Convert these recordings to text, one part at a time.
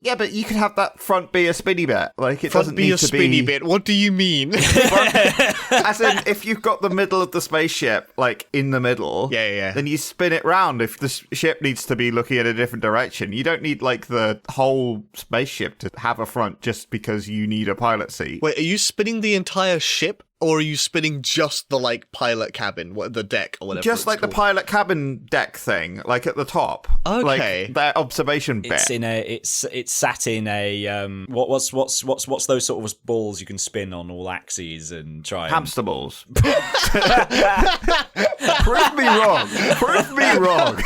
Yeah, but you could have that front be a spinny bit. Like, it Front doesn't be need a to spinny be... bit. What do you mean? As in, if you've got the middle of the spaceship, like, in the middle, Yeah. then you spin it round if the ship needs to be looking in a different direction. You don't need, like, the whole spaceship to have a front just because you need a pilot seat. Wait, are you spinning the entire ship? Or are you spinning just the, like, pilot cabin, the deck, or whatever Just like called? the pilot cabin deck thing, like at the top. Okay. Like that observation bit. It's sat in a what's those sort of balls you can spin on all axes and try Hamster balls. Prove me wrong. Prove me wrong.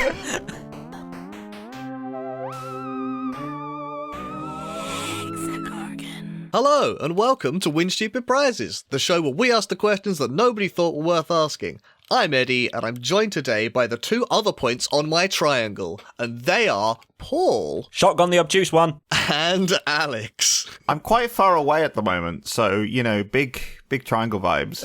Hello, and welcome to Win Stupid Prizes, the show where we ask the questions that nobody thought were worth asking. I'm Eddie, and I'm joined today by the two other points on my triangle, and they are Paul. Shotgun the obtuse one. And Alex. I'm quite far away at the moment, so, you know, big triangle vibes.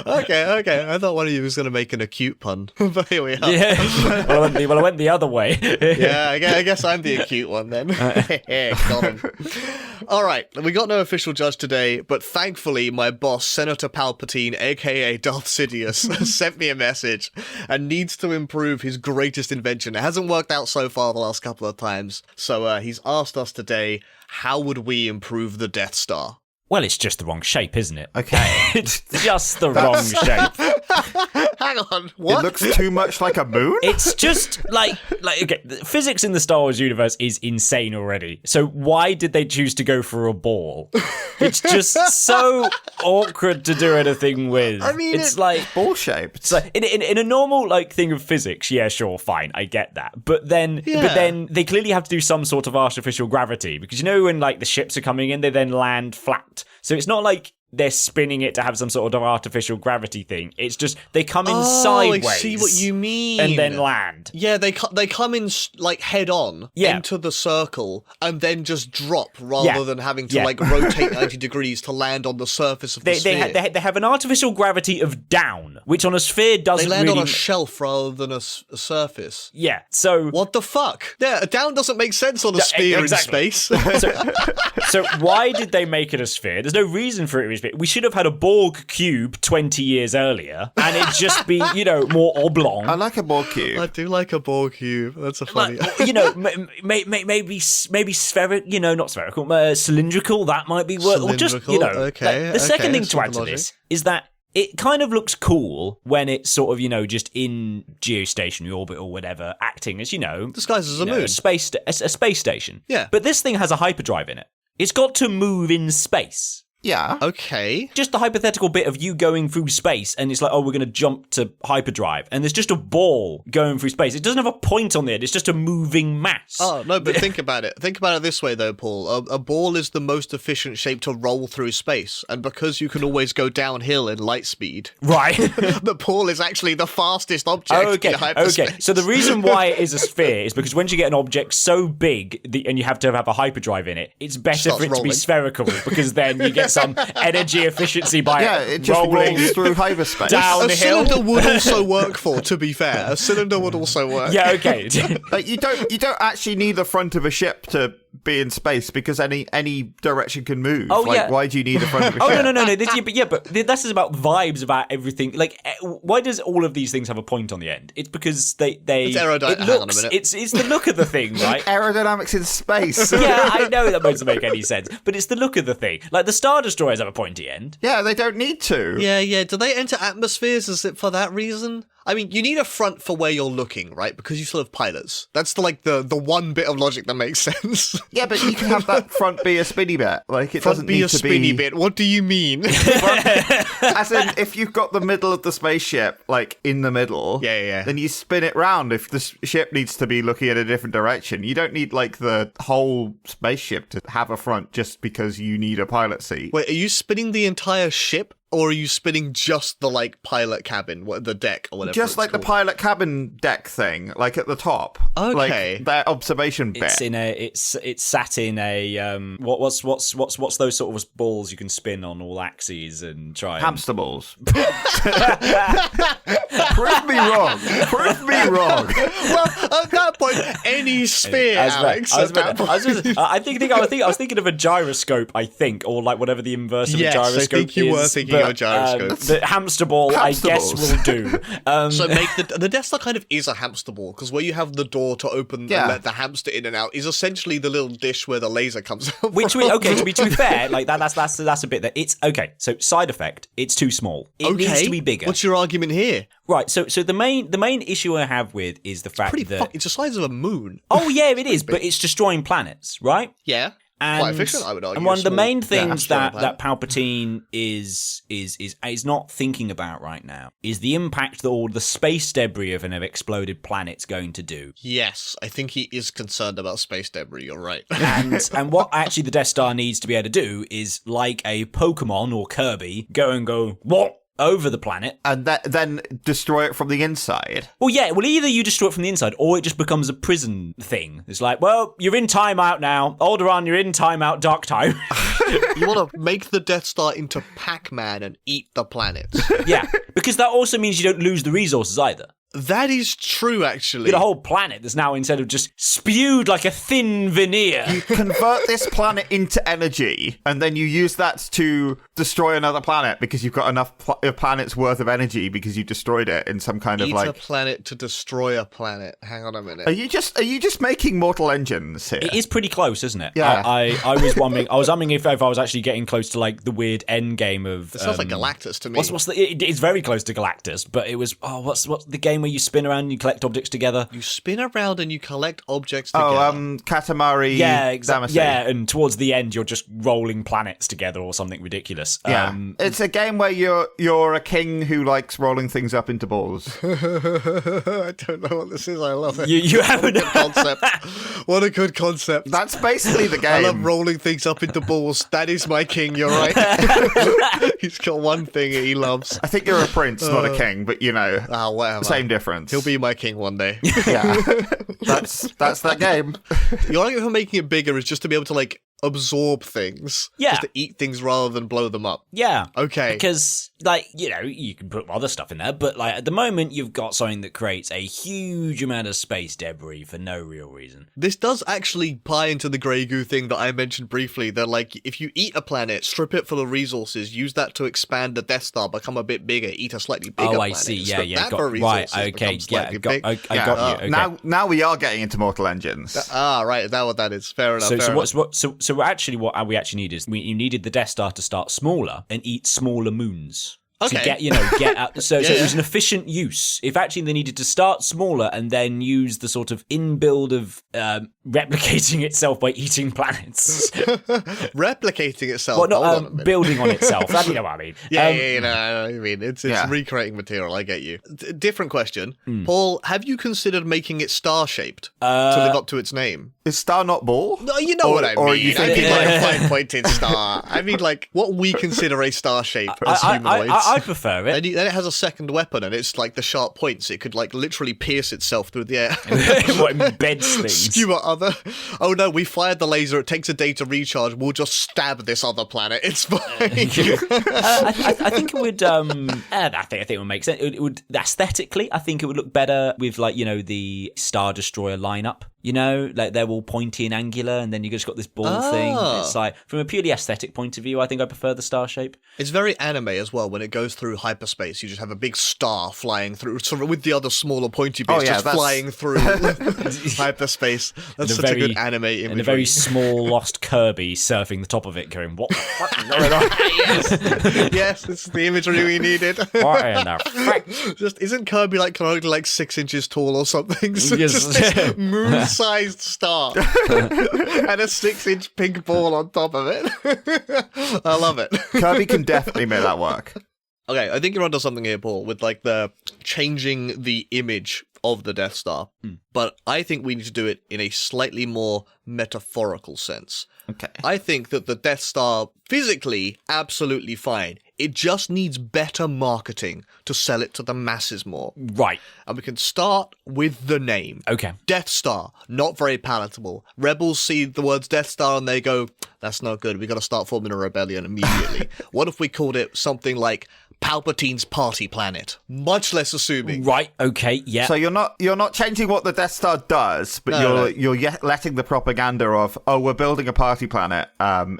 Okay. I thought one of you was going to make an acute pun, but here we are. Yeah. Well, I went the other way. Yeah, I guess I'm the acute one then. Got him. All right, we got no official judge today, but thankfully my boss, Senator Palpatine, aka Darth Sidious, sent me a message and needs to improve his greatest invention. It hasn't worked out so far the last couple of times, so he's asked us today, how would we improve the Death Star? Well, it's just the wrong shape, isn't it? Okay. It's just the wrong shape. Hang on, what? It looks too much like a moon? It's just like okay, the physics in the Star Wars universe is insane already. So why did they choose to go for a ball? It's just so awkward to do anything with. I mean, it's like ball shaped. It's like in a normal like thing of physics, yeah, sure, fine, I get that. But then they clearly have to do some sort of artificial gravity because you know when like the ships are coming in, they then land flat. So it's not like they're spinning it to have some sort of artificial gravity thing. It's just they come in sideways. I see what you mean. And then land. Yeah, they come in like head on into the circle and then just drop rather than having to like rotate 90 degrees to land on the surface of the sphere. They have an artificial gravity of down, which on a sphere doesn't really... They land really... on a shelf rather than a surface. Yeah, so... What the fuck? Yeah, a down doesn't make sense on a sphere in space. So why did they make it a sphere? There's no reason for it to be a sphere. We should have had a Borg cube 20 years earlier, and it'd just be, you know, more oblong. I like a Borg cube. I do like a Borg cube. That's a funny... you know, maybe spherical, you know, not spherical, cylindrical, that might be worth. Or just, you know, okay, the second thing to add to logic. this is that it kind of looks cool when it's sort of, you know, just in geostationary orbit or whatever, acting as, you know... Disguised as a moon. A space station. Yeah. But this thing has a hyperdrive in it. It's got to move in space. Yeah. Okay. Just the hypothetical bit of you going through space and it's like, oh, we're going to jump to hyperdrive. And there's just a ball going through space. It doesn't have a point on the end. It's just a moving mass. Oh, no, but think about it. Think about it this way, though, Paul. A ball is the most efficient shape to roll through space. And because you can always go downhill in light speed... Right. The ball is actually the fastest object in hyperspace. Okay, so the reason why it is a sphere is because once you get an object so big and you have to have a hyperdrive in it, it's better for it to be spherical because then you get some energy efficiency by it just rolling rolls through hyperspace. down A the hill. cylinder would also work to be fair. A cylinder would also work. Yeah, okay. Like you don't actually need the front of a ship to be in space because any direction can move. Oh, like, yeah. why do you need the front of a ship? Oh, no. But this is about vibes, about everything. Like, why does all of these things have a point on the end? It's because it's aerodynamics. Hang on a minute. It's the look of the thing, right? Aerodynamics in space. Yeah, I know that doesn't make any sense, but it's the look of the thing. Like, the Star Destroyers have a pointy end. Yeah, they don't need to. Yeah. Do they enter atmospheres? Is it for that reason? I mean, you need a front for where you're looking, right? Because you still have pilots. That's the one bit of logic that makes sense. Yeah, but you can have that front be a spinny bit. Like, it doesn't need to be... Front be a spinny bit. What do you mean? As in, if you've got the middle of the spaceship, like, in the middle... Yeah. Then you spin it round if the ship needs to be looking in a different direction. You don't need, like, the whole spaceship to have a front just because you need a pilot seat. Wait, are you spinning the entire ship? Or are you spinning just the, like, pilot cabin, the deck, or whatever Just like the pilot cabin deck thing, like at the top. Okay. Like that observation bit. It's sat in a what's those sort of balls you can spin on all axes and try Hamster balls. Prove me wrong. Prove me wrong. Well, that point, any spear, Alex. I was thinking of a gyroscope, I think, or like whatever the inverse of a gyroscope is. I think you were thinking of a gyroscope. The hamster ball, I guess, will do. So make the Death Star kind of is a hamster ball, because where you have the door to open and let the hamster in and out is essentially the little dish where the laser comes out. To be fair, like that's a bit that it's okay. So side effect, it's too small. It needs to be bigger. What's your argument here? Right. So the main issue I have with is the fact that it's the size of a moon. Oh yeah, it is, but it's destroying planets, right? Yeah. Quite efficient, I would argue. And one of the main things that Palpatine is not thinking about right now is the impact that all the space debris of an exploded planet's going to do. Yes, I think he is concerned about space debris, you're right. And what actually the Death Star needs to be able to do is, like a Pokemon or Kirby, go, what? Over the planet. And then destroy it from the inside. Well, yeah, either you destroy it from the inside or it just becomes a prison thing. It's like, well, you're in timeout now. Alderaan, you're in timeout, dark time. You want to make the Death Star into Pac-Man and eat the planets. Yeah, because that also means you don't lose the resources either. That is true, actually. You get a whole planet that's now, instead of just spewed like a thin veneer. You convert this planet into energy, and then you use that to destroy another planet because you've got enough planet's worth of energy because you destroyed it in some kind of Eat a planet to destroy a planet. Hang on a minute. Are you just making mortal engines here? It is pretty close, isn't it? Yeah. I was wondering. I was wondering if I was actually getting close to like the weird end game of. It sounds like Galactus to me. It's very close to Galactus, but it was what's the game where you spin around and you collect objects together? You spin around and you collect objects together. Katamari. Yeah, exactly. Damacy. Yeah, and towards the end you're just rolling planets together or something ridiculous. Yeah, it's a game where you're a king who likes rolling things up into balls. I don't know what this is. I love it. You haven't concept. What a good concept. That's basically the game. I love rolling things up into balls. That is my king. You're right. He's got one thing he loves. I think you're a prince, not a king, but whatever. Same difference. He'll be my king one day. Yeah, that's that game. The argument for making it bigger is just to be able to like absorb things. Yeah. Just to eat things rather than blow them up. Yeah. Okay. Because, like, you can put other stuff in there, but, like, at the moment, you've got something that creates a huge amount of space debris for no real reason. This does actually tie into the Grey Goo thing that I mentioned briefly, that, like, if you eat a planet, strip it full of resources, use that to expand the Death Star, become a bit bigger, eat a slightly bigger planet. Oh, I see. Yeah. Right, okay. I got you. Okay. Now we are getting into mortal engines. Right. Is that what that is? Fair enough. So actually, what we actually need is you needed the Death Star to start smaller and eat smaller moons. Okay. To get out. So it was an efficient use. If actually they needed to start smaller and then use the sort of inbuild of replicating itself by eating planets. Replicating itself? Well, not building on itself. You know what I mean. I know what you mean. It's recreating material, I get you. Different question. Paul, have you considered making it star-shaped to live up to its name? Is star not ball? No, you know what I mean. Or are you thinking like a fine-pointed star? I mean, like, what we consider a star shape as humanoids. I prefer it. Then it has a second weapon, and it's like the sharp points. It could like literally pierce itself through the air. What, bed slings? Skewer other. Oh no, we fired the laser. It takes a day to recharge. We'll just stab this other planet. It's fine. I think it would. I think it would make sense. It would aesthetically. I think it would look better with like the Star Destroyer lineup. Like they're all pointy and angular, and then you just got this ball thing. It's like, from a purely aesthetic point of view, I think I prefer the star shape. It's very anime as well. When it goes through hyperspace, you just have a big star flying through, sort of with the other smaller pointy bits flying through hyperspace. That's such a good anime imagery. And a very small lost Kirby surfing the top of it, going, "What the fuck is going on?" Yes, this is the imagery we needed. What in the frick? Just isn't Kirby like only like 6 inches tall or something? So Yes. just this moon-sized star and a 6-inch pink ball on top of it. I love it. Kirby can definitely make that work. Okay, I think you're onto something here, Paul, with like the changing the image of the Death Star. But I think we need to do it in a slightly more metaphorical sense. Okay. I think that the Death Star, physically, absolutely fine. It just needs better marketing to sell it to the masses more. Right. And we can start with the name. Okay. Death Star, not very palatable. Rebels see the words Death Star and they go, that's not good. We got to start forming a rebellion immediately. What if we called it something like Palpatine's party planet. Much less assuming. Right, okay, yeah. So you're not changing what the Death Star does, but you're letting the propaganda of, oh, we're building a party planet.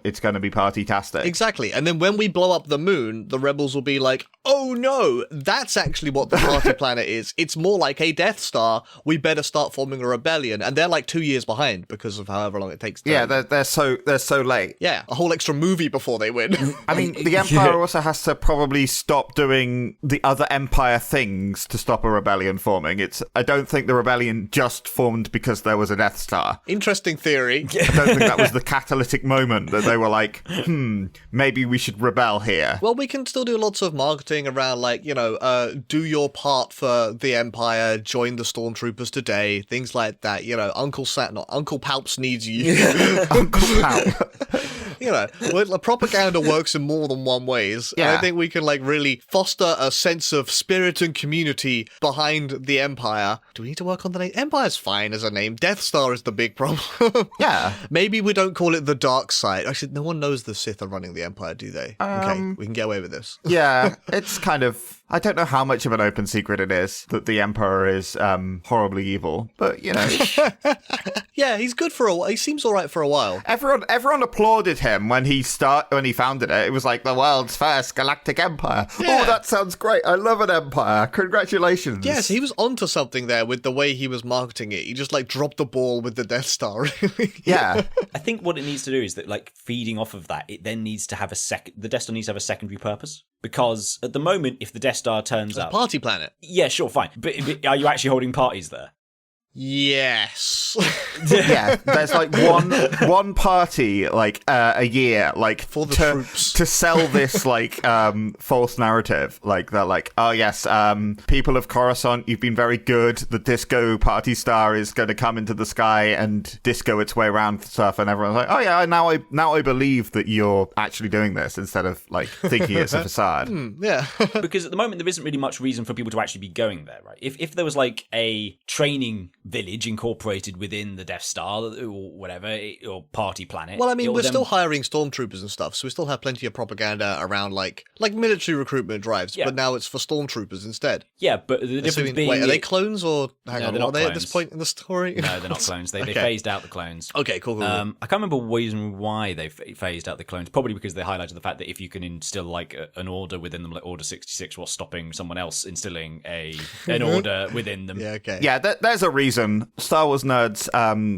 It's going to be party-tastic. Exactly. And then when we blow up the moon, the rebels will be like, oh no, that's actually what the party planet is. It's more like a Death Star. We better start forming a rebellion. And they're like 2 years behind because of however long it takes to... Yeah, they're so late. Yeah, a whole extra movie before they win. I mean, the Empire also has to probably stop doing the other Empire things to stop a rebellion forming. I don't think the rebellion just formed because there was a Death Star. Interesting theory. I don't think that was the catalytic moment that they were like, maybe we should rebel here. Well, we can still do lots of marketing around, like, do your part for the Empire, join the Stormtroopers today, things like that. Uncle Palps needs you. Uncle Palp. Propaganda works in more than one ways. Yeah. And I think we can, really foster a sense of spirit and community behind the Empire. Do we need to work on the name? Empire's fine as a name. Death Star is the big problem. Yeah. Maybe we don't call it the dark side. Actually, no one knows the Sith are running the Empire, do they? Okay, we can get away with this. Yeah, it's kind of... I don't know how much of an open secret it is that the Emperor is horribly evil, but, Yeah, he's good for a while. He seems all right for a while. Everyone applauded him when he founded it. It was like the world's first galactic empire. Yeah. Oh, that sounds great. I love an empire. Congratulations. Yes, he was onto something there with the way he was marketing it. He just dropped the ball with the Death Star. Really. Yeah. I think what it needs to do is that, feeding off of that, it then needs to have the Death Star needs to have a secondary purpose. Because at the moment, if the Death Star turns up... Party planet. Yeah, sure, fine. But are you actually holding parties there? Yes. Yeah, there's one party a year for the troops to sell this false narrative. They're like, oh yes, people of Coruscant, you've been very good. The disco party star is going to come into the sky and disco its way around stuff, and everyone's like, oh yeah, now I believe that you're actually doing this instead of thinking it's a facade. Yeah. Because at the moment there isn't really much reason for people to actually be going there, right? If there was a training village incorporated within the Death Star or whatever, or party planet. Well, I mean, we're still hiring stormtroopers and stuff, so we still have plenty of propaganda around like military recruitment drives, but now it's for stormtroopers instead. Yeah, but the difference being... Wait, are they clones or... Hang on, are they clones. at this point in the story? No, they're not clones. They phased out the clones. Okay, cool. I can't remember reason why they phased out the clones. Probably because they highlighted the fact that if you can instill an order within them, like Order 66, was stopping someone else instilling an order within them. Yeah, okay. Yeah, there's a reason. Star Wars nerds,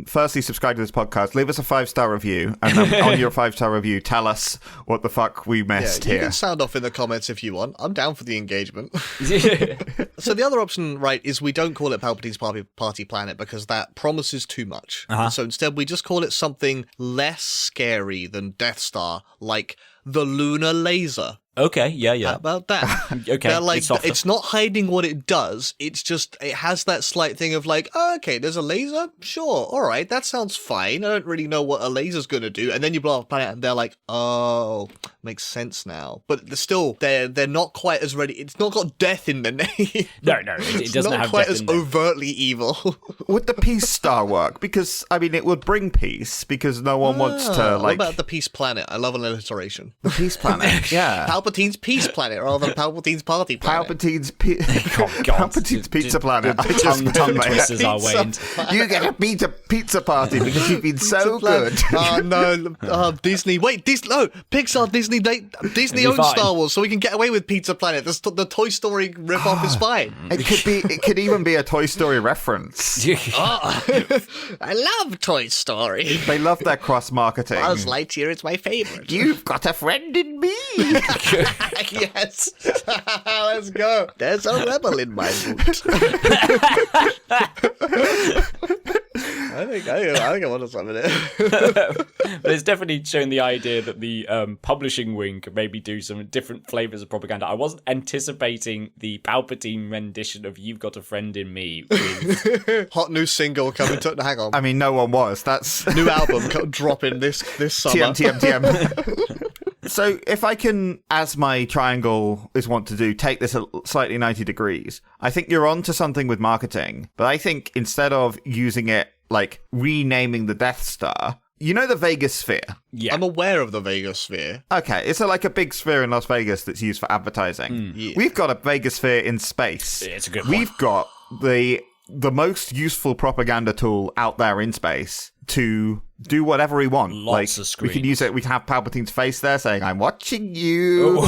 firstly, subscribe to this podcast, leave us a 5-star review, and then on your 5-star review, tell us what the fuck we missed here. You can sound off in the comments if you want. I'm down for the engagement. So the other option, right, is we don't call it Palpatine's party planet because that promises too much. So instead, we just call it something less scary than Death Star, like the lunar laser. Okay, yeah. How about that? Okay, they're it's not hiding what it does. It's just, it has that slight thing of okay, there's a laser? Sure, all right, that sounds fine. I don't really know what a laser's going to do. And then you blow up a planet and they're like, oh, makes sense now. But they're not quite as ready. It's not got death in the name. No, it doesn't have quite death as in there. overtly evil. Would the peace star work? Because, I mean, it would bring peace because no one wants to, What about the peace planet? I love an alliteration. The peace planet, yeah. Palpatine's peace planet rather than Palpatine's party planet. Palpatine's God. pizza planet. Tongue twisters our way into... You get a pizza party because you've been so good. Oh no, Disney. Wait, Pixar, Disney owns Star Wars, so we can get away with Pizza Planet. The Toy Story ripoff is fine. It could even be a Toy Story reference. I love Toy Story. They love their cross marketing. Buzz Lightyear is my favorite. You've got a friend in me. Yes. Let's go. There's a rebel in my boot. I think I want to summon it. But it's definitely shown the idea that the publishing wing could maybe do some different flavors of propaganda. I wasn't anticipating the Palpatine rendition of "You've Got a Friend in Me." With... Hot new single coming to... Hang on. I mean, no one was. That's... New album dropping this summer. TM. So if I can, as my triangle is wont to do, take this slightly 90 degrees, I think you're onto something with marketing. But I think instead of using it, renaming the Death Star, you know the Vegas sphere? Yeah. I'm aware of the Vegas sphere. Okay, it's like a big sphere in Las Vegas that's used for advertising. Yeah. We've got a Vegas sphere in space. It's a good one. We've got the most useful propaganda tool out there in space to do whatever we want. Lots of We can screens. use it. We can have Palpatine's face there saying, "I'm watching you."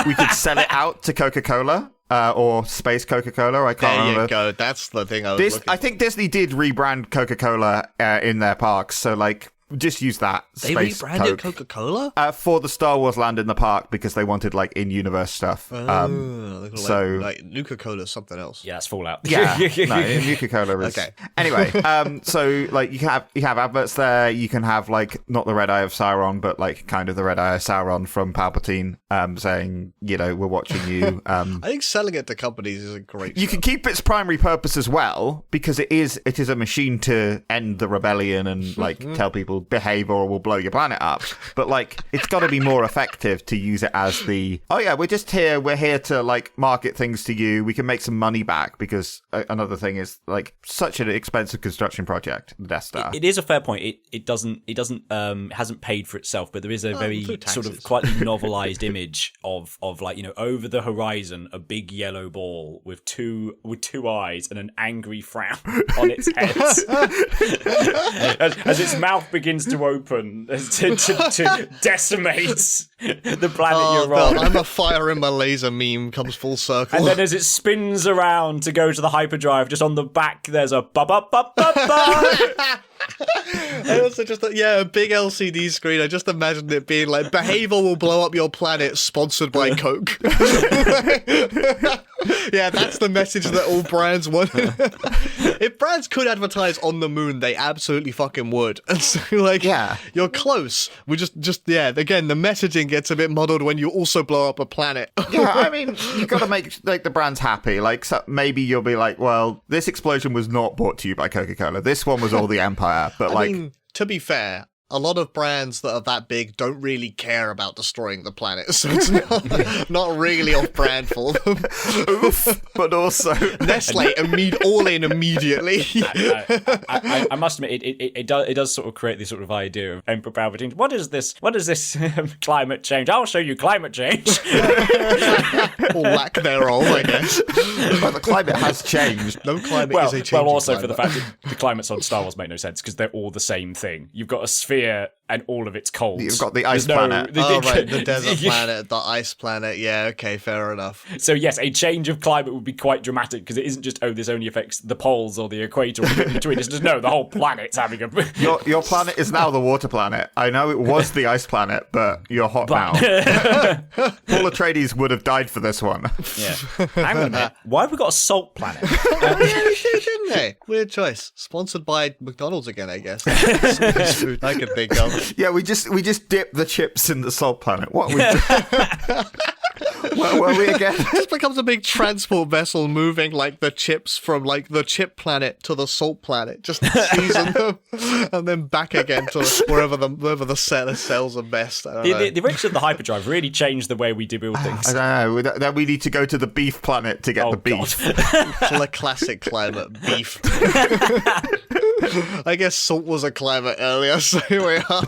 We could sell it out to Coca-Cola or Space Coca-Cola. I can't There remember. you go. That's the thing I was looking I think Disney did rebrand Coca-Cola in their parks, so like just use that. They Space rebranded Coke. Coca-Cola? For the Star Wars land in the park because they wanted like in-universe stuff. So like Nuka-Cola is something else. Yeah, it's Fallout. Yeah, no, Nuka-Cola is Okay. Anyway, so like you have adverts there. You can have like not the Red Eye of Sauron, but like kind of the Red Eye of Sauron from Palpatine, saying, you know, we're watching you. I think selling it to companies is a great. You can keep its primary purpose as well because it is a machine to end the rebellion and like tell people behave or we'll blow your planet up. But like it's got to be more effective to use it as the we're here to like market things to you. We can make some money back because another thing is like such an expensive construction project, the Death Star. It is a fair point. It hasn't paid for itself, but there is a very sort of quite novelized image of like, you know, over the horizon a big yellow ball with two eyes and an angry frown on its head as its mouth begins to open to decimate the planet you're on. I'm a fire in my laser meme comes full circle. And then as it spins around to go to the hyperdrive, just on the back there's a ba-ba-ba-ba-ba. And also just a big LCD screen. I just imagined it being like, behave or will blow up your planet, sponsored by Coke. Yeah, that's the message that all brands want. If brands could advertise on the moon, they absolutely fucking would. And so like, you're close. We just again, the messaging gets a bit muddled when you also blow up a planet. Yeah, I mean, you got to make like the brands happy. Like, so maybe you'll be like, well, this explosion was not brought to you by Coca-Cola. This one was all the Empire. But I mean, to be fair, a lot of brands that are that big don't really care about destroying the planet, so it's not really off-brand for them. Oof, but also Nestle all in immediately. I must admit, it does sort of create this sort of idea of Emperor Palpatine. What is this climate change? I'll show you climate change. Or lack thereof, I guess. Well, the climate has changed. No climate is a changing also climate. for the fact that the climates on Star Wars make no sense because they're all the same thing. You've got a sphere and all of it's cold. You've got the ice planet. Oh, right, the desert planet, the ice planet. Yeah, okay, fair enough. So yes, a change of climate would be quite dramatic because it isn't just, this only affects the poles or the equator or the bit in between. It's just, no, the whole planet's having a... Your planet is now the water planet. I know it was the ice planet, but you're hot now. Paul Atreides would have died for this one. Yeah. Hang on a minute. Why have we got a salt planet? Didn't they? Weird choice. Sponsored by McDonald's again, I guess. Space food I could think of. Yeah, we just dip the chips in the salt planet. What we Where were we again? It just becomes a big transport vessel moving like the chips from like the chip planet to the salt planet, just season them and then back again to wherever the cells are best. I don't know. The invention of the hyperdrive really changed the way we do build things. I don't know. Then we need to go to the beef planet to get the beef. Classic climate, beef. I guess salt was a climate earlier, so here we are.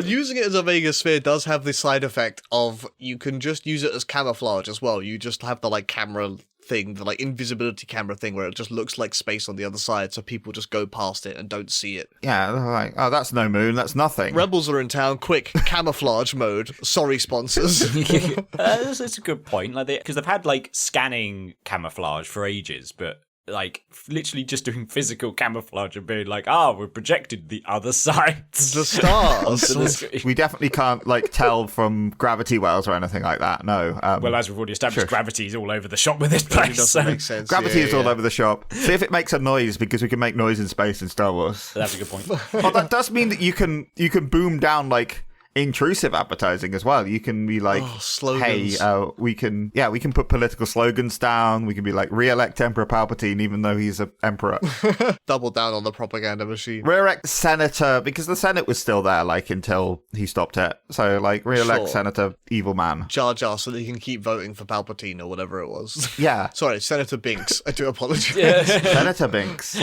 Using it as a Vegas sphere does have the side effect of you can just use it as camouflage as well. You just have the like camera thing, the like invisibility camera thing where it just looks like space on the other side, so people just go past it and don't see it. Yeah, they're like, oh, that's no moon, that's nothing. Rebels are in town, quick, camouflage mode. Sorry, sponsors. It's a good point, like because they've had like scanning camouflage for ages, but like literally just doing physical camouflage and being like, we're projected the other side. The stars. We definitely can't like tell from gravity wells or anything like that. No. Well, as we've already established, gravity is all over the shop with this place. Doesn't make sense. Gravity is all over the shop. See if it makes a noise, because we can make noise in space in Star Wars. That's a good point. Well, that does mean that you can boom down like intrusive advertising as well. You can be like, slogans. Hey, we can put political slogans down. We can be like, re-elect Emperor Palpatine, even though he's an emperor. Double down on the propaganda machine. Re-elect Senator, because the Senate was still there, like, until he stopped it. So, like, re-elect Senator Evil Man. Jar Jar, so that he can keep voting for Palpatine or whatever it was. Yeah. Sorry, Senator Binks. I do apologize. Senator Binks.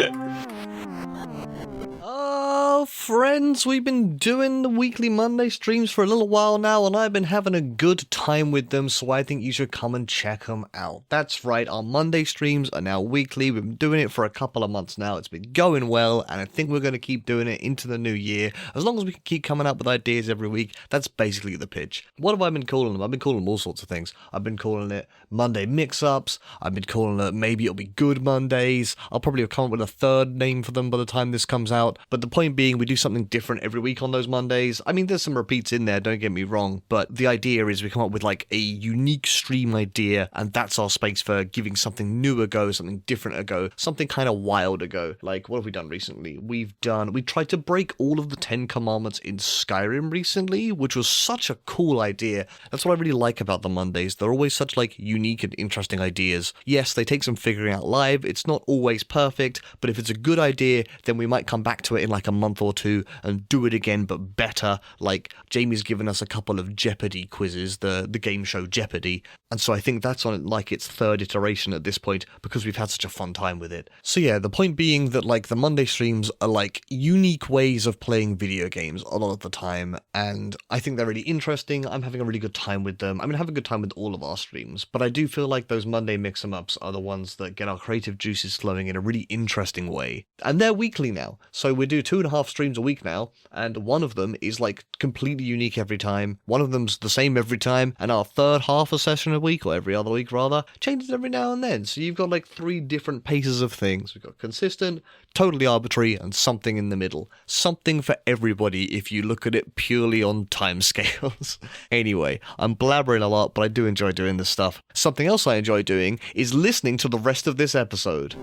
Friends, we've been doing the weekly Monday streams for a little while now, and I've been having a good time with them, so I think you should come and check them out. That's right, our Monday streams are now weekly. We've been doing it for a couple of months now. It's been going well, and I think we're going to keep doing it into the new year. As long as we can keep coming up with ideas every week, that's basically the pitch. What have I been calling them? I've been calling them all sorts of things. I've been calling it Monday Mix-Ups. I've been calling it Maybe It'll Be Good Mondays. I'll probably have come up with a third name for them by the time this comes out. But the point being, we do something different every week on those Mondays. I mean, there's some repeats in there, don't get me wrong, but the idea is we come up with like a unique stream idea, and that's our space for giving something new a go, something different a go, something kind of wild a go. Like, what have we done recently? We tried to break all of the 10 commandments in Skyrim recently, which was such a cool idea. That's what I really like about the Mondays. They're always such like unique and interesting ideas. Yes, they take some figuring out live. It's not always perfect, but if it's a good idea, then we might come back to it in like a month or two and do it again, but better. Like, Jamie's given us a couple of Jeopardy quizzes, the game show Jeopardy, and so I think that's on like its third iteration at this point because we've had such a fun time with it. So yeah, the point being that like the Monday streams are like unique ways of playing video games a lot of the time, and I think they're really interesting. I'm having a really good time with them. I mean, I have a good time with all of our streams, but I do feel like those Monday mix-em-ups are the ones that get our creative juices flowing in a really interesting way. And they're weekly now, so we do 2.5 streams a week now, and one of them is like completely unique every time. One of them's the same every time, and our third half a session a week, or every other week rather, changes every now and then. So you've got like 3 different paces of things. We've got consistent, totally arbitrary, and something in the middle. Something for everybody if you look at it purely on timescales. Anyway, I'm blabbering a lot, but I do enjoy doing this stuff. Something else I enjoy doing is listening to the rest of this episode.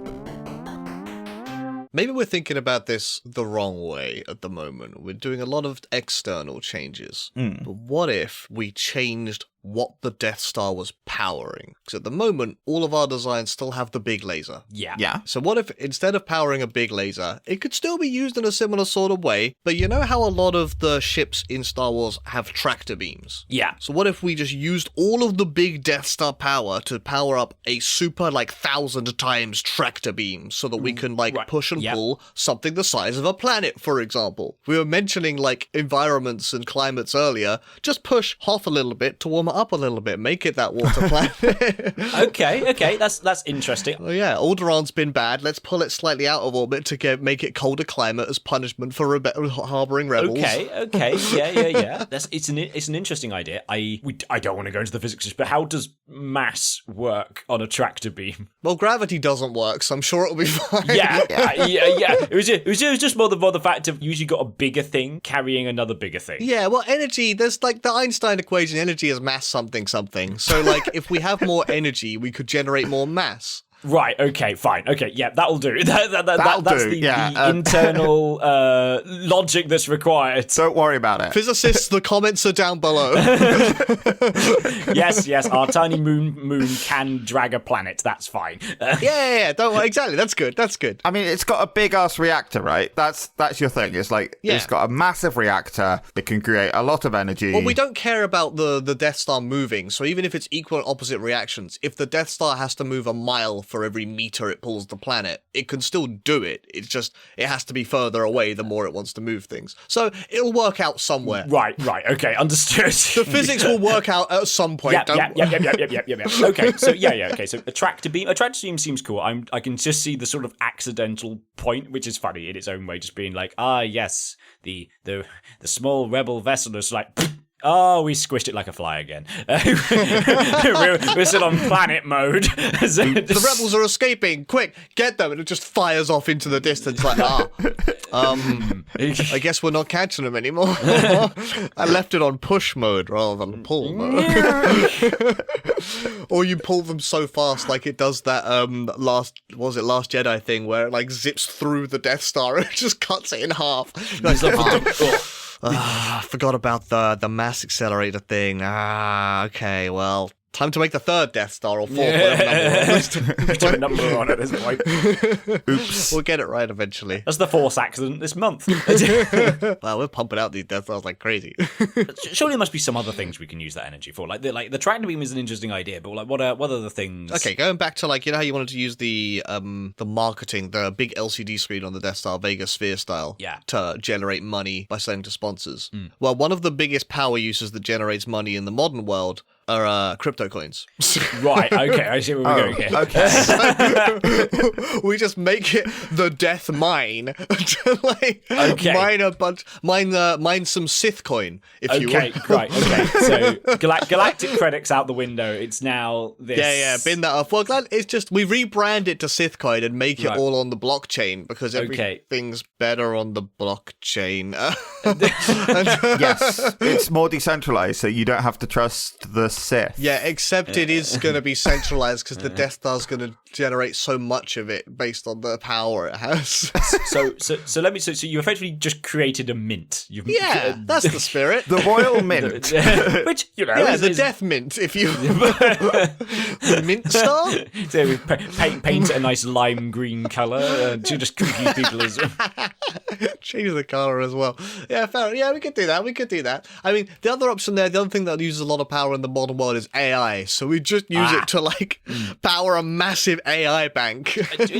Maybe we're thinking about this the wrong way at the moment. We're doing a lot of external changes. But what if we changed what the Death Star was powering? Because at the moment, all of our designs still have the big laser. Yeah. So what if instead of powering a big laser, it could still be used in a similar sort of way, but you know how a lot of the ships in Star Wars have tractor beams? Yeah. So what if we just used all of the big Death Star power to power up a super, like, 1,000 times tractor beam so that we can, like, push and pull something the size of a planet, for example? We were mentioning, like, environments and climates earlier. Just push Hoth a little bit to warm it up a little bit. Make it that water planet. Okay, that's interesting. Oh yeah, Alderaan's been bad. Let's pull it slightly out of orbit to make it colder climate as punishment for harboring rebels. Okay, yeah. It's an interesting idea. I don't want to go into the physics, but how does mass work on a tractor beam? Well, gravity doesn't work, so I'm sure it'll be fine. Yeah. It was just more the fact of you usually got a bigger thing carrying another bigger thing. Yeah, well, energy, there's like the Einstein equation, energy is mass something. So like if we have more energy, we could generate more mass. Right, okay, fine. Okay, yeah, that'll do. That's the internal logic that's required. Don't worry about it. Physicists, the comments are down below. Yes, our tiny moon can drag a planet. That's fine. Yeah, don't worry. Exactly, that's good. I mean, it's got a big-ass reactor, right? That's your thing. It's like, It's got a massive reactor that can create a lot of energy. Well, we don't care about the Death Star moving, so even if it's equal and opposite reactions, if the Death Star has to move a mile for every meter it pulls the planet, it can still do it. It's just, it has to be further away the more it wants to move things. So it'll work out somewhere. Right, okay, understood. The physics will work out at some point. Yeah. Okay, so okay, so a tractor beam seems cool. I can just see the sort of accidental point, which is funny in its own way, just being like, yes, the small rebel vessel is like, oh, we squished it like a fly again. We're still on planet mode. The rebels are escaping. Quick, get them. And it just fires off into the distance like, I guess we're not catching them anymore. I left it on push mode rather than pull mode. Or you pull them so fast like it does that Last Jedi thing where it like zips through the Death Star and it just cuts it in half. I forgot about the mass accelerator thing. Okay, well, Time to make the third Death Star or fourth, whatever number we're on. Whichever number we're on at this point. Oops. We'll get it right eventually. That's the Force accident this month. Wow, we're pumping out these Death Stars like crazy. Surely there must be some other things we can use that energy for. Like the tractor beam is an interesting idea, but like what are the things? Okay, going back to like, you know how you wanted to use the marketing, the big LCD screen on the Death Star, Vega Sphere style, to generate money by selling to sponsors. Well, one of the biggest power uses that generates money in the modern world are crypto coins. Right, okay, I see where we're going here. Okay. So, we just make it the death mine. Mine a bunch, mine some Sith coin, if you will. Okay, right, okay. So galactic credits out the window. It's now this. Yeah, bin that off. Well, glad it's just we rebrand it to Sith coin and make it all on the blockchain because everything's better on the blockchain. Yes, it's more decentralized, so you don't have to trust the Sith. Yeah, except it is going to be centralized because the Death Star's going to generate so much of it based on the power it has. So you effectively just created a mint. That's the spirit. The Royal Mint. Which, you know, the Death Mint, if you the Mint Star. So we paint it a nice lime green color to just confuse people as well. Change the color as well. Yeah, fair. Yeah, we could do that. I mean, the other option there, the other thing that uses a lot of power in the modern world is AI. So we just use it to power a massive AI bank. It's an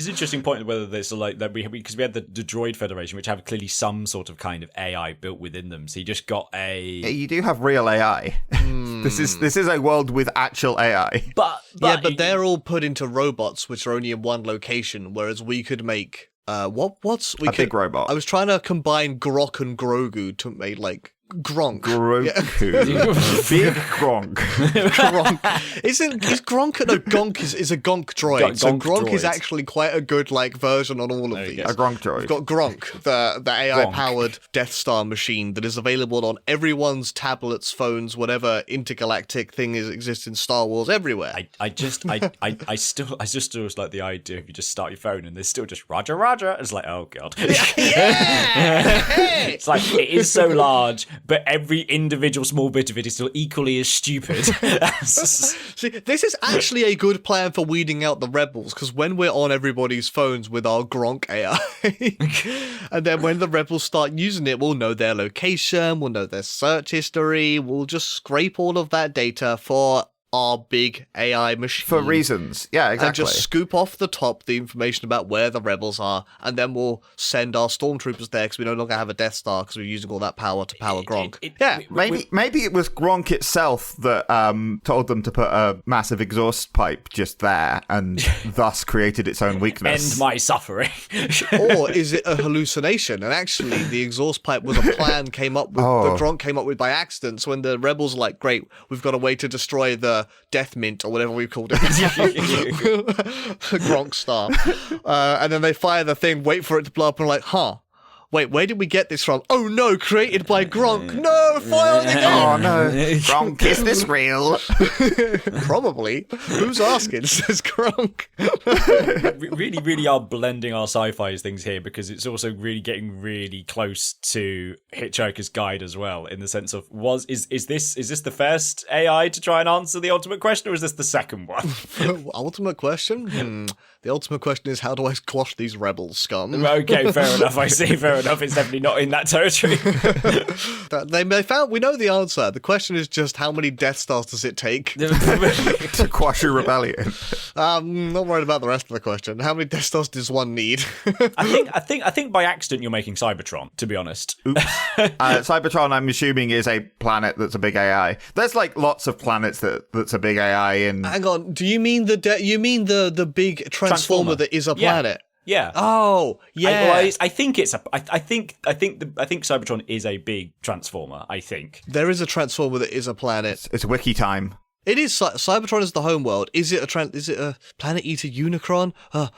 interesting point whether there's like that because we had the Droid Federation, which have clearly some sort of kind of AI built within them. So you just got You do have real AI. This is a world with actual AI. But they're all put into robots, which are only in one location, whereas we could make big robot. I was trying to combine Grok and Grogu to make like Gronk. Big Gronk. Gronk. Is Gronk? No, Gonk is a Gonk droid. So Gronk droid is actually quite a good version on all of these. A Gronk droid. We've got Gronk, the AI-powered Death Star machine that is available on everyone's tablets, phones, whatever intergalactic thing exists in Star Wars everywhere. I just still like the idea if you just start your phone and there's still just Roger. It's like, oh god. It's like it is so large, but every individual small bit of it is still equally as stupid. See, this is actually a good plan for weeding out the rebels, because when we're on everybody's phones with our Gronk AI, and then when the rebels start using it, we'll know their location, we'll know their search history, we'll just scrape all of that data for our big AI machine. For reasons. Yeah, exactly. And just scoop off the top the information about where the rebels are, and then we'll send our stormtroopers there because we no longer have a Death Star because we're using all that power to power Gronk. Maybe it was Gronk itself that told them to put a massive exhaust pipe just there and thus created its own weakness. End my suffering. Or is it a hallucination? And actually, the exhaust pipe was a plan that Gronk came up with by accident. So when the rebels are like, great, we've got a way to destroy the Death Mint or whatever we called it. Gronk Star. And then they fire the thing, wait for it to blow up, and like, wait, where did we get this from? Oh no, created by Gronk. No, foiled again. Oh no, Gronk, is this real? Probably. Who's asking? Says Gronk. We really are blending our sci-fi things here because it's also really getting really close to Hitchhiker's Guide as well, in the sense of is this the first AI to try and answer the ultimate question, or is this the second one? Ultimate question? The ultimate question is, how do I squash these rebels, scum? Okay, fair enough. I see. Fair enough. It's definitely not in that territory. We know the answer. The question is just how many Death Stars does it take to quash a rebellion? Not worried about the rest of the question. How many Death Stars does one need? I think by accident you're making Cybertron, to be honest. Cybertron, I'm assuming, is a planet that's a big AI. There's lots of planets that's a big AI in. Hang on. Do you mean the big transformer that is a planet? Yeah. Oh, yeah. I think Cybertron is a big transformer. I think there is a transformer that is a planet. It's wiki time. It is. Cybertron is the homeworld. Is it a Planet Eater Unicron?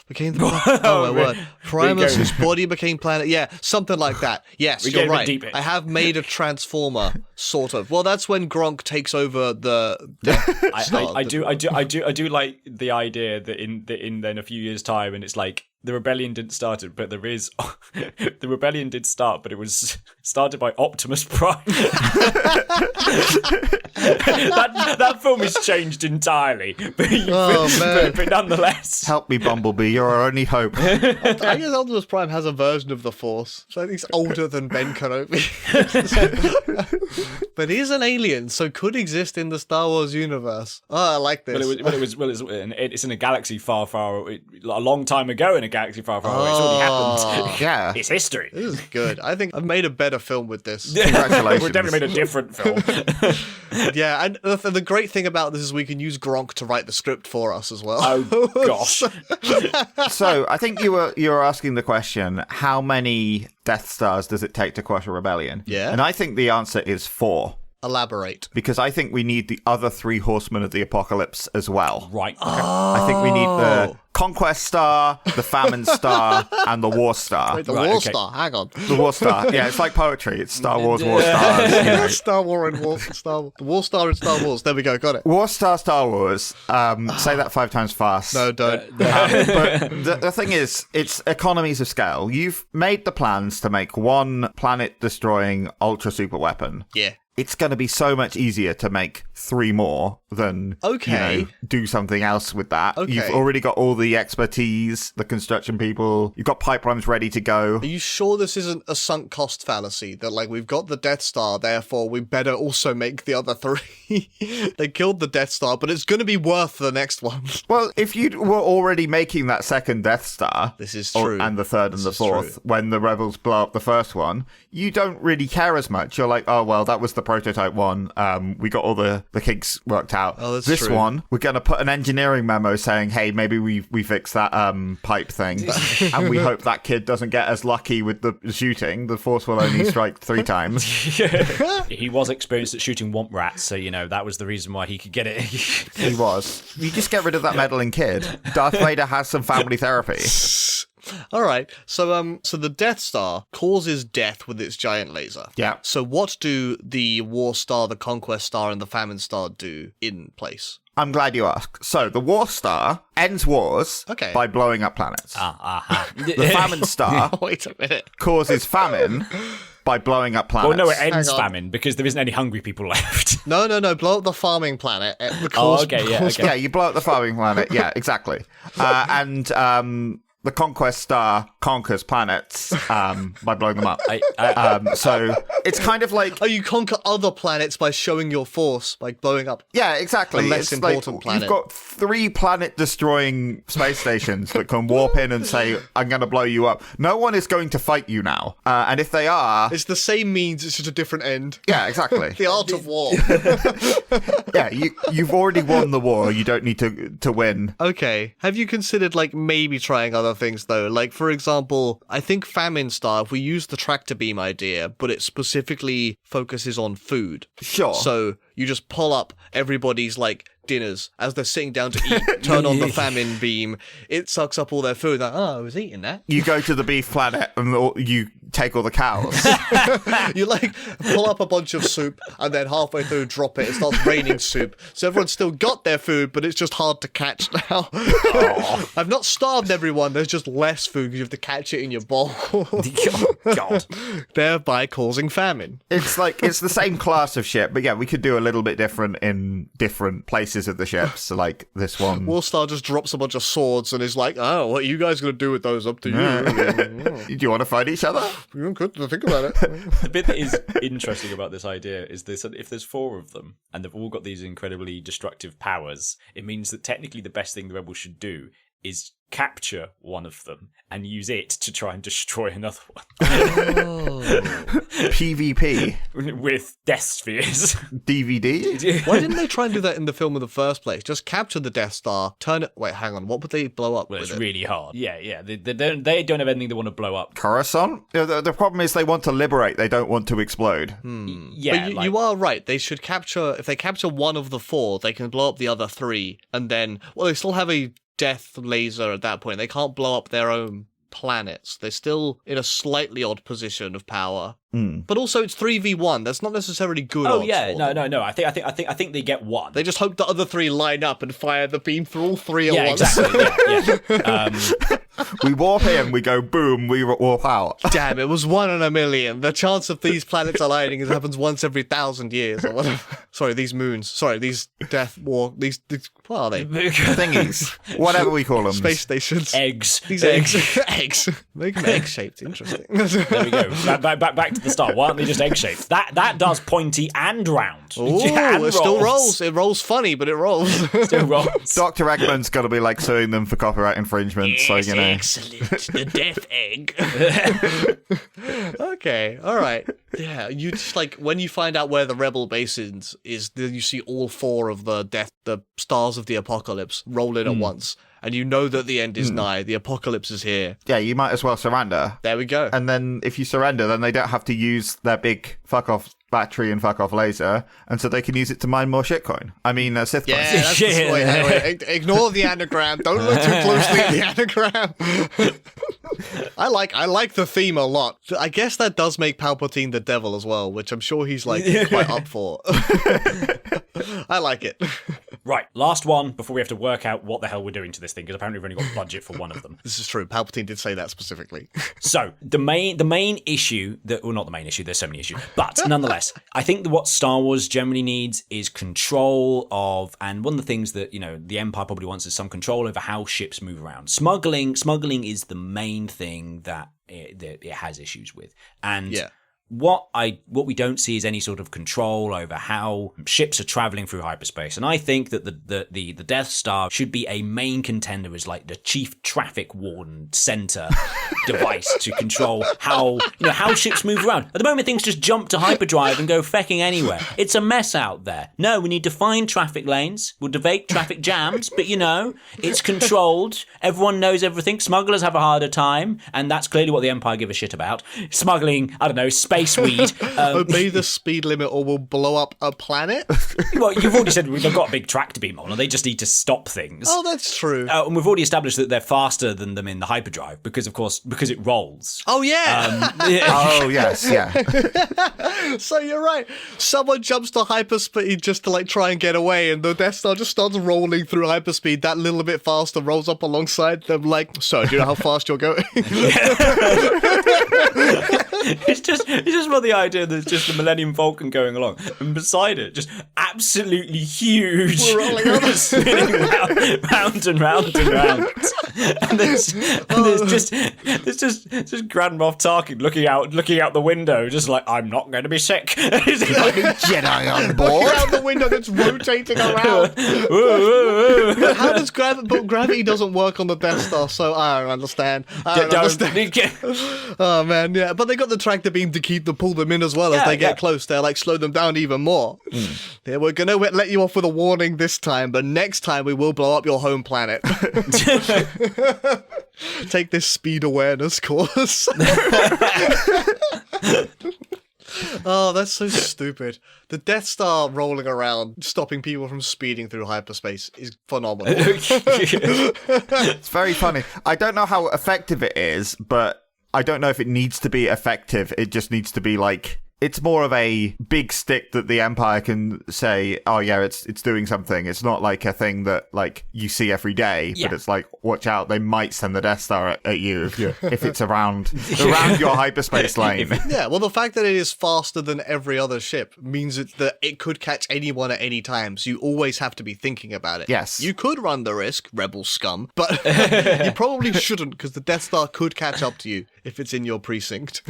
Became the my word. Primus, whose body became planet. Yeah, something like that. Yes, you're right. I have made a transformer, sort of. Well, that's when Gronk takes over the I do like the idea that in a few years' time, and it's like the rebellion didn't start it, but there is the rebellion did start, but it was started by Optimus Prime. that film has changed entirely, but nonetheless. Help me, Bumblebee. You're our only hope. I guess Optimus Prime has a version of the Force, so I think he's older than Ben Kenobi. But he's an alien, so could exist in the Star Wars universe. Oh, I like this. It's in a galaxy far, far away, a long time ago in a galaxy far, far away. It's already happened. Yeah. It's history. This is good. I think I've made a better film with this. Congratulations. We've definitely made a different film. Yeah, and the great thing about this is we can use Gronk to write the script for us as well. Oh, gosh. So I think you were asking the question, how many Death Stars does it take to quash a rebellion? Yeah. And I think the answer is 4. Elaborate. Because I think we need the other 3 Horsemen of the Apocalypse as well. Right. Okay. I think we need the Conquest Star, the Famine Star, and the War Star. Wait, the War Star, hang on. The War Star. Yeah, it's like poetry. It's Star Wars, War Stars. You know. Star War and War Star Wars. The War Star and Star Wars. There we go, got it. War Star, Star Wars. Say that 5 times fast. No, don't. But the thing is, it's economies of scale. You've made the plans to make one planet-destroying ultra super weapon. Yeah. It's going to be so much easier to make 3 more than do something else with that. Okay. You've already got all the expertise, the construction people. You've got pipelines ready to go. Are you sure this isn't a sunk cost fallacy? That, like, we've got the Death Star, therefore we better also make the other 3. They killed the Death Star, but it's going to be worth the next one. Well, if you were already making that second Death Star... This is true. And the third and the fourth, when the rebels blow up the first one, you don't really care as much. You're like, oh, well, that was the prototype one. We got all the kinks worked out. Oh, that's this true. one, we're going to put an engineering memo saying, hey, maybe we fixed that pipe thing. And we hope that kid doesn't get as lucky with the shooting. The Force will only strike 3 times. He was experienced at shooting womp rats, so, that was the reason why he could get it. He was. You just get rid of that meddling kid. Darth Vader has some family therapy. All right, so the Death Star causes death with its giant laser. Yeah. So what do the War Star, the Conquest Star, and the Famine Star do in place? I'm glad you asked. So, the War Star ends wars by blowing up planets. The Famine Star Wait a minute. causes famine by blowing up planets. Well, no, it ends famine because there isn't any hungry people left. No, blow up the farming planet. Yeah, you blow up the farming planet. Yeah, exactly. The Conquest Star conquers planets by blowing them up. So it's kind of like... Oh, you conquer other planets by showing your force, by blowing up... Yeah, exactly. A less important planet. You've got 3 planet-destroying space stations that can warp in and say, I'm going to blow you up. No one is going to fight you now. And if they are... It's the same means, it's just a different end. Yeah, exactly. The art of war. Yeah, you've already won the war. You don't need to win. Okay. Have you considered, like, maybe trying other things, though? Like, for example, I think Famine Star, if we use the tractor beam idea, but it specifically focuses on food. Sure. So you just pull up everybody's, like, dinners as they're sitting down to eat, turn on the famine beam, it sucks up all their food. Like, oh, I was eating that. You go to the beef planet and you take all the cows. You, like, pull up a bunch of soup and then halfway through drop it. It starts raining soup. So everyone's still got their food, but it's just hard to catch now. Oh. I've not starved everyone. There's just less food because you have to catch it in your bowl. God. Thereby causing famine. It's the same class of ship, but yeah, we could do a little bit different in different places of the ships. So, like this one. Warstar just drops a bunch of swords and is like, oh, what are you guys going to do with those? Up to you. Do you want to fight each other? You could think about it. The bit that is interesting about this idea is this: if there's 4 of them and they've all got these incredibly destructive powers, it means that technically the best thing the rebels should do is capture one of them and use it to try and destroy another one. Oh. PvP. With death spheres. DVD? Why didn't they try and do that in the film in the first place? Just capture the Death Star, turn it... Wait, hang on. What would they blow up with it's it? really hard. Yeah. They don't have anything they want to blow up. Coruscant? The problem is they want to liberate. They don't want to explode. Yeah, but you are right. They should capture... If they capture one of the 4, they can blow up the other 3. And then... Well, they still have a death laser at that point. They can't blow up their own planets. They're still in a slightly odd position of power. But also it's 3v1. That's not necessarily good. Oh yeah, no. I think they get 1. They just hope the other 3 line up and fire the beam through all 3 at once. Exactly. Yeah. We warp in, we go boom, we warp out. Damn, it was 1 in a million. The chance of these planets aligning happens once every 1,000 years or whatever. Sorry, these moons. Sorry, these these what are they? Thingies. Whatever we call them. Space stations. Eggs. These eggs. Eggs. Make them egg-shaped. Interesting. There we go. Back to the start. Why aren't they just egg-shaped? That does pointy and round. Ooh, it still rolls. It rolls funny, but it rolls. Still rolls. Dr. Eggman's got to be like suing them for copyright infringement, so you know. Excellent. The death egg. Okay, all right. Yeah, you just like when you find out where the rebel base is you see all 4 of the stars of the apocalypse roll in at once, and you know that the end is nigh. The apocalypse is here. Yeah, you might as well surrender. There we go. And then if you surrender, then they don't have to use their big fuck off battery and fuck off laser, and so they can use it to mine more shitcoin. I mean, Sith coin. Yeah, that's the wait, ignore the anagram. Don't look too closely at the anagram. I like the theme a lot. I guess that does make Palpatine the devil as well, which I'm sure he's like quite up for. I like it. Right, last one before we have to work out what the hell we're doing to this thing, because apparently we've only got budget for one of them. This is true. Palpatine did say that specifically. So the main issue not the main issue. There's so many issues, but nonetheless, I think that what Star Wars generally needs is control of, and one of the things that the Empire probably wants is some control over how ships move around. Smuggling is the main thing that it has issues with, and. Yeah. What we don't see is any sort of control over how ships are traveling through hyperspace, and I think that the Death Star should be a main contender as like the chief traffic warden center device to control how ships move around. At the moment, things just jump to hyperdrive and go fecking anywhere. It's a mess out there. No, we need defined traffic lanes. We'll debate traffic jams, but it's controlled. Everyone knows everything. Smugglers have a harder time, and that's clearly what the Empire give a shit about. Smuggling, I don't know, space weed. Obey the speed limit or we'll blow up a planet? Well, you've already said they've got a big tractor beam on, and they just need to stop things. Oh, that's true. And we've already established that they're faster than them in the hyperdrive because it rolls. Oh, yeah. Oh, yes, yeah. So you're right. Someone jumps to hyperspeed just to like try and get away, and the Death Star just starts rolling through hyperspeed that little bit faster, rolls up alongside them like, so do you know how fast you're going? It's just about the idea that there's just the Millennium Falcon going along, and beside it, just absolutely huge, we're rolling on spinning round and round and round. And there's just Grand Moff Tarkin looking out the window, just like, I'm not going to be sick. Jedi on board. Looking out the window that's rotating around. But how does gravity doesn't work on the Death Star? So I don't understand. Oh man, yeah. But they got the tractor beam to pull them in as well as they get close. They're like slow them down even more. Yeah, we're gonna let you off with a warning this time, but next time we will blow up your home planet. Take this speed awareness course. Oh, that's so stupid. The Death Star rolling around, stopping people from speeding through hyperspace is phenomenal. It's very funny. I don't know how effective it is, but I don't know if it needs to be effective. It just needs to be like, it's more of a big stick that the Empire can say, oh yeah, it's doing something. It's not like a thing that like you see every day, but it's like, watch out, they might send the Death Star at you if it's around your hyperspace lane. Yeah, well, the fact that it is faster than every other ship means that it could catch anyone at any time, so you always have to be thinking about it. Yes. You could run the risk, rebel scum, but you probably shouldn't, because the Death Star could catch up to you if it's in your precinct.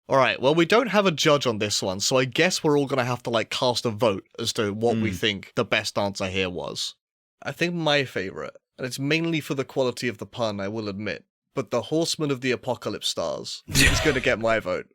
All right, well, we don't have a judge on this one, so I guess we're all going to have to, like, cast a vote as to what we think the best answer here was. I think my favourite, and it's mainly for the quality of the pun, I will admit, but the Horsemen of the Apocalypse Stars is going to get my vote.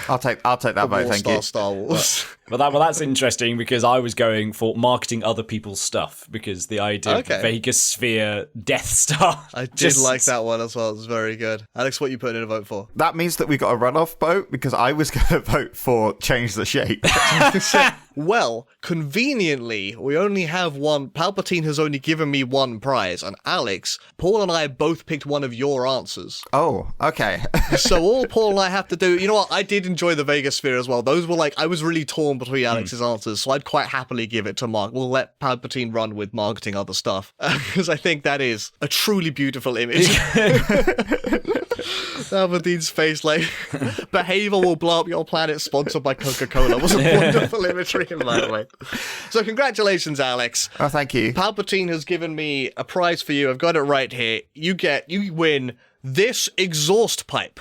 I'll take that vote, thank you. Star Wars. Well, that's interesting because I was going for marketing other people's stuff because the idea of the Vegas Sphere Death Star. I did like that one as well. It was very good. Alex, what you putting in a vote for? That means that we got a runoff vote because I was going to vote for change the shape. Well, conveniently, we only have one. Palpatine has only given me one prize, and Alex, Paul and I both picked one of your answers. Oh, okay. So all Paul and I have to do, you know what, I did enjoy the Vega Sphere as well. Those were like, I was really torn between Alex's answers, so I'd quite happily give it to Mark. We'll let Palpatine run with marketing other stuff, because I think that is a truly beautiful image. Palpatine's face, like, behavior will blow up your planet, sponsored by Coca-Cola, was a wonderful imagery, by the way. So congratulations, Alex. Oh, thank you. Palpatine has given me a prize for you. I've got it right here. You win this exhaust pipe.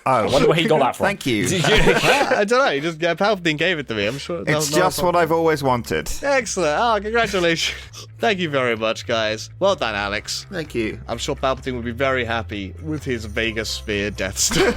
Oh, I wonder where he got that from. Thank you. I don't know. Palpatine gave it to me. I'm sure. It's just what I've always wanted. Excellent. Oh, congratulations. Thank you very much, guys. Well done, Alex. Thank you. I'm sure Palpatine would be very happy with his Vega Sphere Death Star.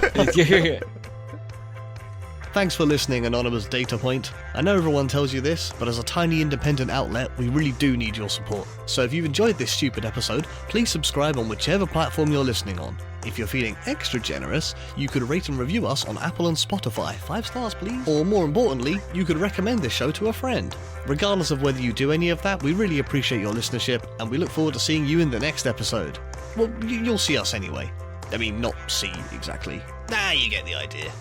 Thanks for listening, Anonymous Data Point. I know everyone tells you this, but as a tiny independent outlet, we really do need your support. So if you've enjoyed this stupid episode, please subscribe on whichever platform you're listening on. If you're feeling extra generous, you could rate and review us on Apple and Spotify. 5 stars, please. Or more importantly, you could recommend this show to a friend. Regardless of whether you do any of that, we really appreciate your listenership, and we look forward to seeing you in the next episode. Well, you'll see us anyway. I mean, not see exactly. Nah, you get the idea.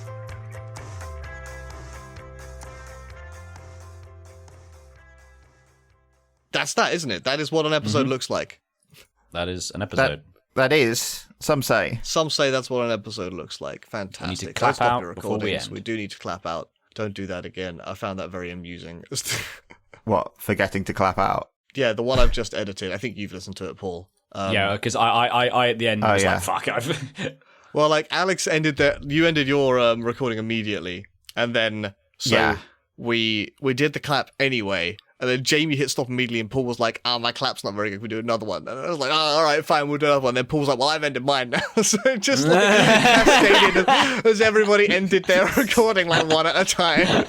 That's that, isn't it? That is what an episode looks like. That is an episode. That is, some say. Some say that's what an episode looks like. Fantastic. We need to clap Stop out your before we recordings. end. We do need to clap out. Don't do that again. I found that very amusing. What, forgetting to clap out? Yeah, the one I've just edited. I think you've listened to it, Paul. Yeah, because I at the end was like, fuck it. Well, like, Alex you ended your recording immediately, and then, we did the clap anyway, and then Jamie hit stop immediately, and Paul was like, my clap's not very good, we do another one. And I was like, alright, fine, we'll do another one. And then Paul's like, well, I've ended mine now. So it just like cascaded as everybody ended their recording like one at a time.